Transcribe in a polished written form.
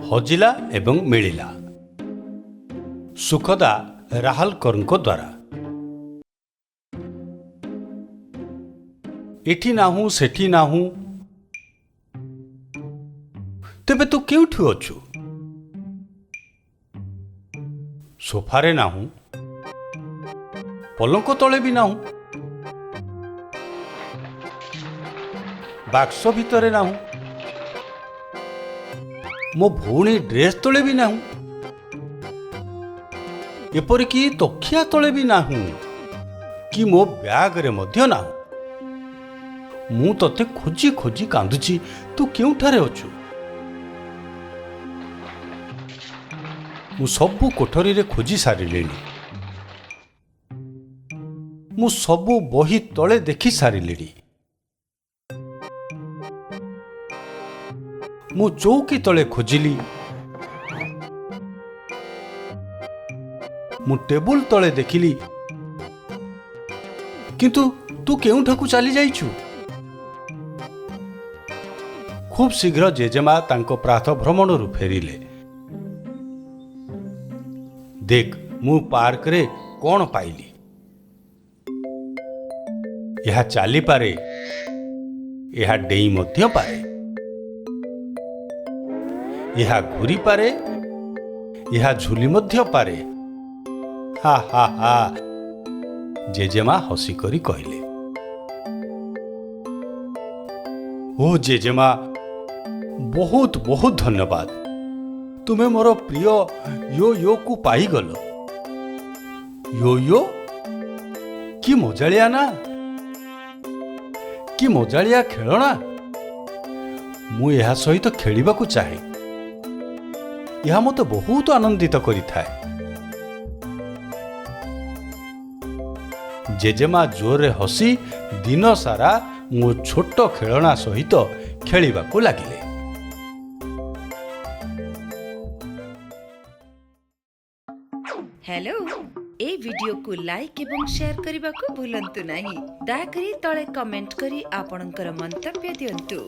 हजिला एवं मिलिला सुखदा राहलकरଙ୍କ द्वारा। एठी नाहू सेठी नाहू, तेबे तू केउठु अछु? सोफारे नाहू, पलंक तले भी नाहू, बाक्स भितरे नाहू, मो भौणी ड्रेस तले भी नाहू, एपरिकी तखिया तले भी नाहू कि मो ब्याग रे मध्य नाहू। मु तते खोजी खोजी कांदुची, तू केउठारे अछु? मु सबु कोठरी रे खोजी सारिलेनी, मु सबु बही तले देखि सारिलेनी, मु चौकी तले खोजिली, मु टेबुल तले देखिली, किंतु तू केउठाकू चली जाइछु? खूब शीघ्र जेजेमा तांको प्रातः भ्रमणरू फेरिले। देख मु पार्क रे कौन पाइली? यह चाली पारे, यह डेई मध्य पारे, यह घूरी पारे, यह झुली मध्य पारे। हा हा हा, जेजेमा हसी करी कहले। ओ जेजेमा, बहुत बहुत धन्यवाद, तुम्हें मोर प्रिय यो यो को पाई गल। यो यो कि मजालिया ना, कि मजालिया खेलना। मु यह सहित खेलिबा को चाहे, यह मते बहुत आनंदित करिथाए। जेजेमा जोरे हसी दिन सारा मो छोट खेलना सहित खेलिबा को लागिले। हेलो, ए वीडियो को लाइक एवं शेयर करने को भूलंतु नहीं। दयाकरी तले कमेंट करी आपणकर मंतव्य दियंतु।